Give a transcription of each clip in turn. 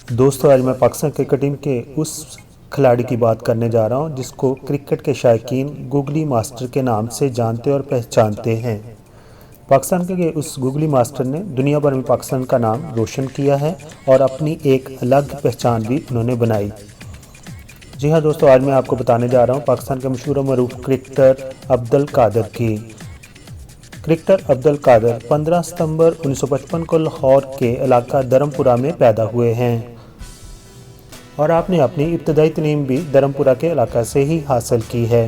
दोस्तों आज मैं पाकिस्तान क्रिकेट टीम के उस खिलाड़ी की बात करने जा रहा हूं जिसको क्रिकेट के शायकीन गूगली मास्टर के नाम से जानते और पहचानते हैं। पाकिस्तान के उस गूगली मास्टर ने दुनिया भर में पाकिस्तान का नाम रोशन किया है और अपनी एक अलग पहचान भी उन्होंने बनाई। जी हाँ दोस्तों, आज मैं आपको बताने जा रहा हूँ पाकिस्तान के मशहूर मरूफ क्रिकेटर अब्दुल कादर की। क्रिकेटर अब्दुल कादर 15 सितंबर 1955 को लाहौर के इलाका धर्मपुरा में पैदा हुए हैं और आपने अपनी इब्तदाई तालीम भी धर्मपुरा के इलाका से ही हासिल की है।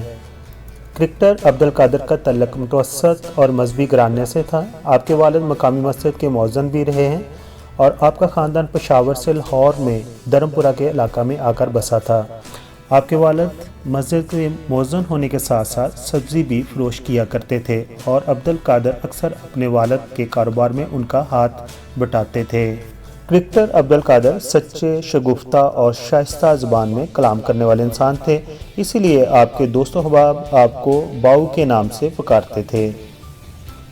क्रिकेटर अब्दुल कादर का तल्लुक मुतवस्सत और मजहबी घराने से था। आपके वालिद मकामी मस्जिद के मौज़न भी रहे हैं और आपका ख़ानदान पेशावर से लाहौर में धर्मपुरा के इलाका में आकर बसा था। आपके वालिद मस्जिद के मौज़न होने के साथ साथ सब्ज़ी भी फरोश किया करते थे और अब्दुल कादर अक्सर अपने वालिद के कारोबार में उनका हाथ बटाते थे। क्रिकेटर अब्दुल कादर सच्चे, शगुफ्ता और शाइस्ता ज़बान में कलाम करने वाले इंसान थे, इसीलिए आपके दोस्तों अहबाब आपको बाऊ के नाम से पुकारते थे।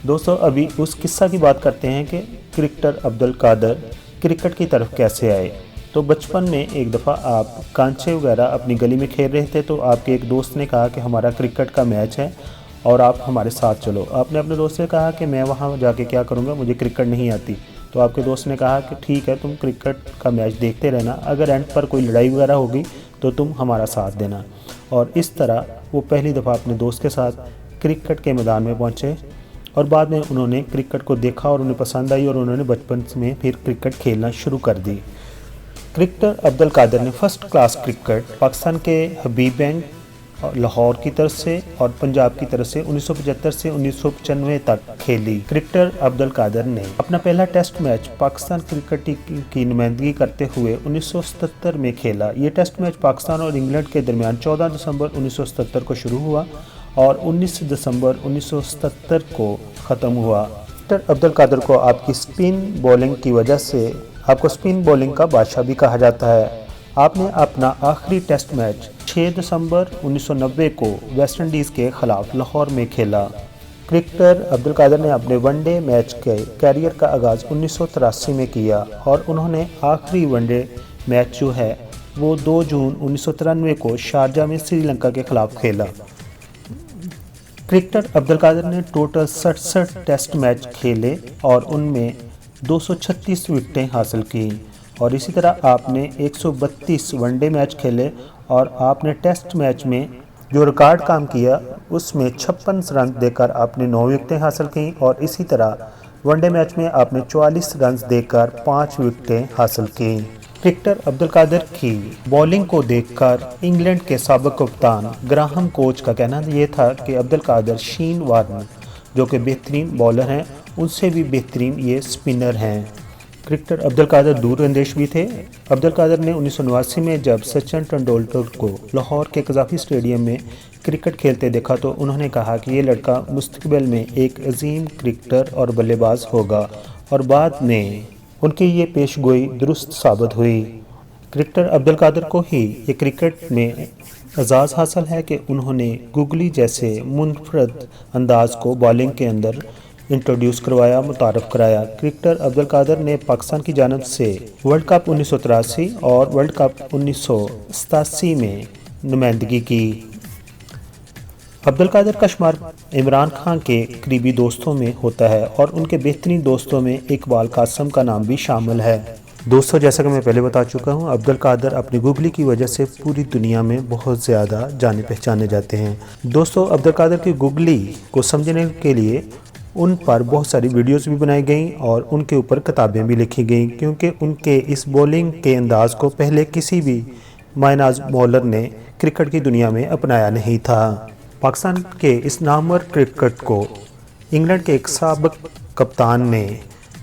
दोस्तों अभी उस किस्सा की बात करते हैं कि क्रिकेटर अब्दुल कादर क्रिकेट की तरफ कैसे आए। तो बचपन में एक दफ़ा आप कांचे वगैरह अपनी गली में खेल रहे थे तो आपके एक दोस्त ने कहा कि हमारा क्रिकेट का मैच है और आप हमारे साथ चलो। आपने अपने दोस्त से कहा कि मैं वहाँ जाके क्या करूँगा, मुझे क्रिकेट नहीं आती। तो आपके दोस्त ने कहा कि ठीक है, तुम क्रिकेट का मैच देखते रहना, अगर एंड पर कोई लड़ाई वगैरह होगी तो तुम हमारा साथ देना। और इस तरह वो पहली दफ़ा अपने दोस्त के साथ क्रिकेट के मैदान में पहुँचे और बाद में उन्होंने क्रिकेट को देखा और उन्हें पसंद आई और उन्होंने बचपन में फिर क्रिकेट खेलना शुरू कर दी। क्रिकेटर अब्दुल कादर ने फर्स्ट क्लास क्रिकेट पाकिस्तान के हबीब बैंक लाहौर की तरफ से और पंजाब की तरफ से 1975 से 1995 तक खेली। क्रिकेटर अब्दुल कादर ने अपना पहला टेस्ट मैच पाकिस्तान क्रिकेट की नुमाइंदगी करते हुए 1977 में खेला। ये टेस्ट मैच पाकिस्तान और इंग्लैंड के दरमियान 14 दिसंबर 1977 को शुरू हुआ और 19 दिसंबर 1977 को ख़त्म हुआ। क्रिकेटर अब्दुल कादर को आपकी स्पिन बॉलिंग की वजह से आपको स्पिन बॉलिंग का बादशाह भी कहा जाता है। आपने अपना आखिरी टेस्ट मैच 6 दिसंबर 1990 को वेस्ट इंडीज़ के ख़िलाफ़ लाहौर में खेला। क्रिकेटर अब्दुल कादर ने अपने वनडे मैच के कैरियर का आगाज़ 1983 में किया और उन्होंने आखिरी वनडे मैच जो है वो 2 जून 1993 को शारजा में श्रीलंका के ख़िलाफ़ खेला। क्रिकेटर अब्दुल कादर ने टोटल 67 टेस्ट मैच खेले और उनमें 236 विकेटें हासिल की और इसी तरह आपने 132 वनडे मैच खेले और आपने टेस्ट मैच में जो रिकॉर्ड काम किया उसमें 56 रन देकर आपने 9 विकेटें हासिल की और इसी तरह वनडे मैच में आपने 44 रन देकर 5 विकेटें हासिल की। क्रिकेटर अब्दुल कादर की बॉलिंग को देखकर इंग्लैंड के साबिक कप्तान ग्राहम कोच का कहना ये था कि अब्दुल कादर शीन वार्न जो कि बेहतरीन बॉलर हैं, उनसे भी बेहतरीन ये स्पिनर हैं। क्रिकेटर अब्दुल कादर दूरअंदेश भी थे। अब्दुल कादर ने 1989 में जब सचिन तेंदुलकर को लाहौर के कज़ाफ़ी स्टेडियम में क्रिकेट खेलते देखा तो उन्होंने कहा कि ये लड़का मुस्तक़बिल में एक अजीम क्रिकेटर और बल्लेबाज होगा और बाद में उनकी ये पेशगोई दुरुस्त साबित हुई। क्रिकेटर अब्दुल कादर को ही ये क्रिकेट में एजाज़ हासिल है कि उन्होंने गूगली जैसे मुनफरद अंदाज को बॉलिंग के अंदर इंट्रोड्यूस करवाया, मुतारफ़ कराया। क्रिकेटर अब्दुल कादर ने पाकिस्तान की जानिब से वर्ल्ड कप 1983 और वर्ल्ड कप 1987 में नुमाइंदगी की। अब्दुल कादर का शुमार इमरान खान के करीबी दोस्तों में होता है और उनके बेहतरीन दोस्तों में इकबाल कासिम का नाम भी शामिल है। दोस्तों जैसा कि मैं पहले बता चुका हूं, अब्दुल कादर अपनी गूगली की वजह से पूरी दुनिया में बहुत ज़्यादा जाने पहचाने जाते हैं। दोस्तों अब्दुल कादर की गूगली को समझने के लिए उन पर बहुत सारी वीडियोस भी बनाई गई और उनके ऊपर किताबें भी लिखी गई क्योंकि उनके इस बॉलिंग के अंदाज़ को पहले किसी भी मायनाज बॉलर ने क्रिकेट की दुनिया में अपनाया नहीं था। पाकिस्तान के इस नामवर क्रिकेट को इंग्लैंड के एक साबिक कप्तान ने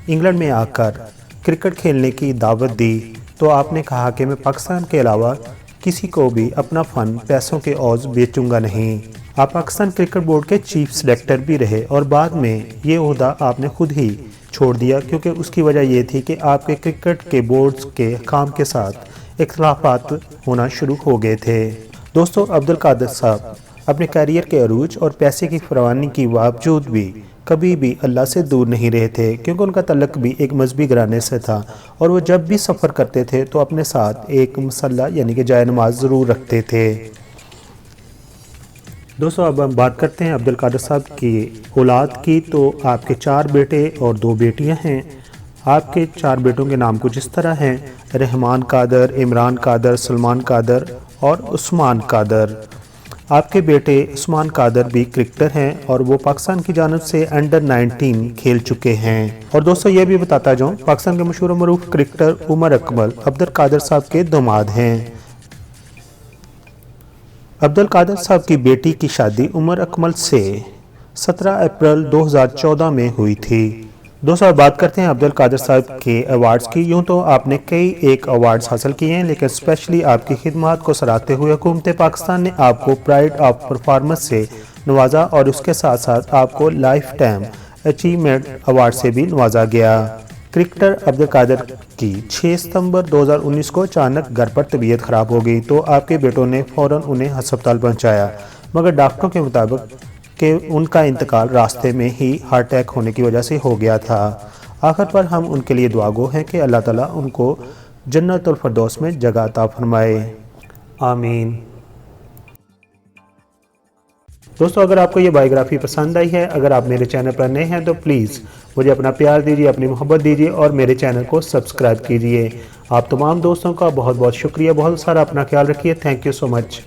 इंग्लैंड में आकर क्रिकेट खेलने की दावत दी तो आपने कहा कि मैं पाकिस्तान के अलावा किसी को भी अपना फ़न पैसों के औज़ बेचूंगा नहीं। आप पाकिस्तान क्रिकेट बोर्ड के चीफ सेलेक्टर भी रहे और बाद में ये ओहदा आपने खुद ही छोड़ दिया क्योंकि उसकी वजह ये थी कि आपके क्रिकेट के बोर्ड्स के काम के साथ इख्तलाफात होना शुरू हो गए थे। दोस्तों अब्दुल कादर साहब अपने कैरियर के अरूज और पैसे की फरावानी के बावजूद भी کبھی بھی اللہ سے دور نہیں رہے تھے کیونکہ ان کا تعلق بھی ایک مذہبی گھرانے سے تھا اور وہ جب بھی سفر کرتے تھے تو اپنے ساتھ ایک مصلی یعنی کہ جائے نماز ضرور رکھتے تھے۔ دوستو اب ہم بات کرتے ہیں عبدالقادر صاحب کی اولاد کی۔ تو آپ کے 4 بیٹے اور 2 بیٹیاں ہیں۔ آپ کے 4 بیٹوں کے نام کچھ اس طرح ہیں: رحمان قادر، عمران قادر، سلمان قادر اور عثمان قادر۔ آپ کے بیٹے عثمان قادر بھی کرکٹر ہیں اور وہ پاکستان کی جانب سے انڈر 19 کھیل چکے ہیں۔ اور دوستو یہ بھی بتاتا جاؤں، پاکستان کے مشہور و معروف کرکٹر عمر اکمل عبدالقادر صاحب کے داماد ہیں۔ عبدالقادر صاحب کی بیٹی کی شادی عمر اکمل سے 17 اپریل 2014 میں ہوئی تھی۔ دوستو اب بات کرتے ہیں عبدالقادر صاحب کے ایوارڈز کی۔ یوں تو آپ نے کئی ایک ایوارڈز حاصل کیے ہیں، لیکن اسپیشلی آپ کی خدمات کو سراہتے ہوئے حکومت پاکستان نے آپ کو پرائڈ آف پرفارمنس سے نوازا اور اس کے ساتھ ساتھ آپ کو لائف ٹائم اچیومنٹ ایوارڈ سے بھی نوازا گیا۔ کرکٹر عبدالقادر کی 6 ستمبر 2019 کو اچانک گھر پر طبیعت خراب ہو گئی تو آپ کے بیٹوں نے فوراً انہیں ہسپتال پہنچایا، مگر ڈاکٹروں کے مطابق کہ ان کا انتقال راستے میں ہی ہارٹ اٹیک ہونے کی وجہ سے ہو گیا تھا۔ آخر پر ہم ان کے لیے دعا گو ہیں کہ اللہ تعالیٰ ان کو جنت الفردوس میں جگہ عطا فرمائے، آمین۔ دوستو اگر آپ کو یہ بائیوگرافی پسند آئی ہے، اگر آپ میرے چینل پر نئے ہیں تو پلیز مجھے اپنا پیار دیجیے، اپنی محبت دیجیے اور میرے چینل کو سبسکرائب کیجیے۔ آپ تمام دوستوں کا بہت بہت شکریہ، بہت سارا اپنا خیال رکھیے۔ Thank you so much.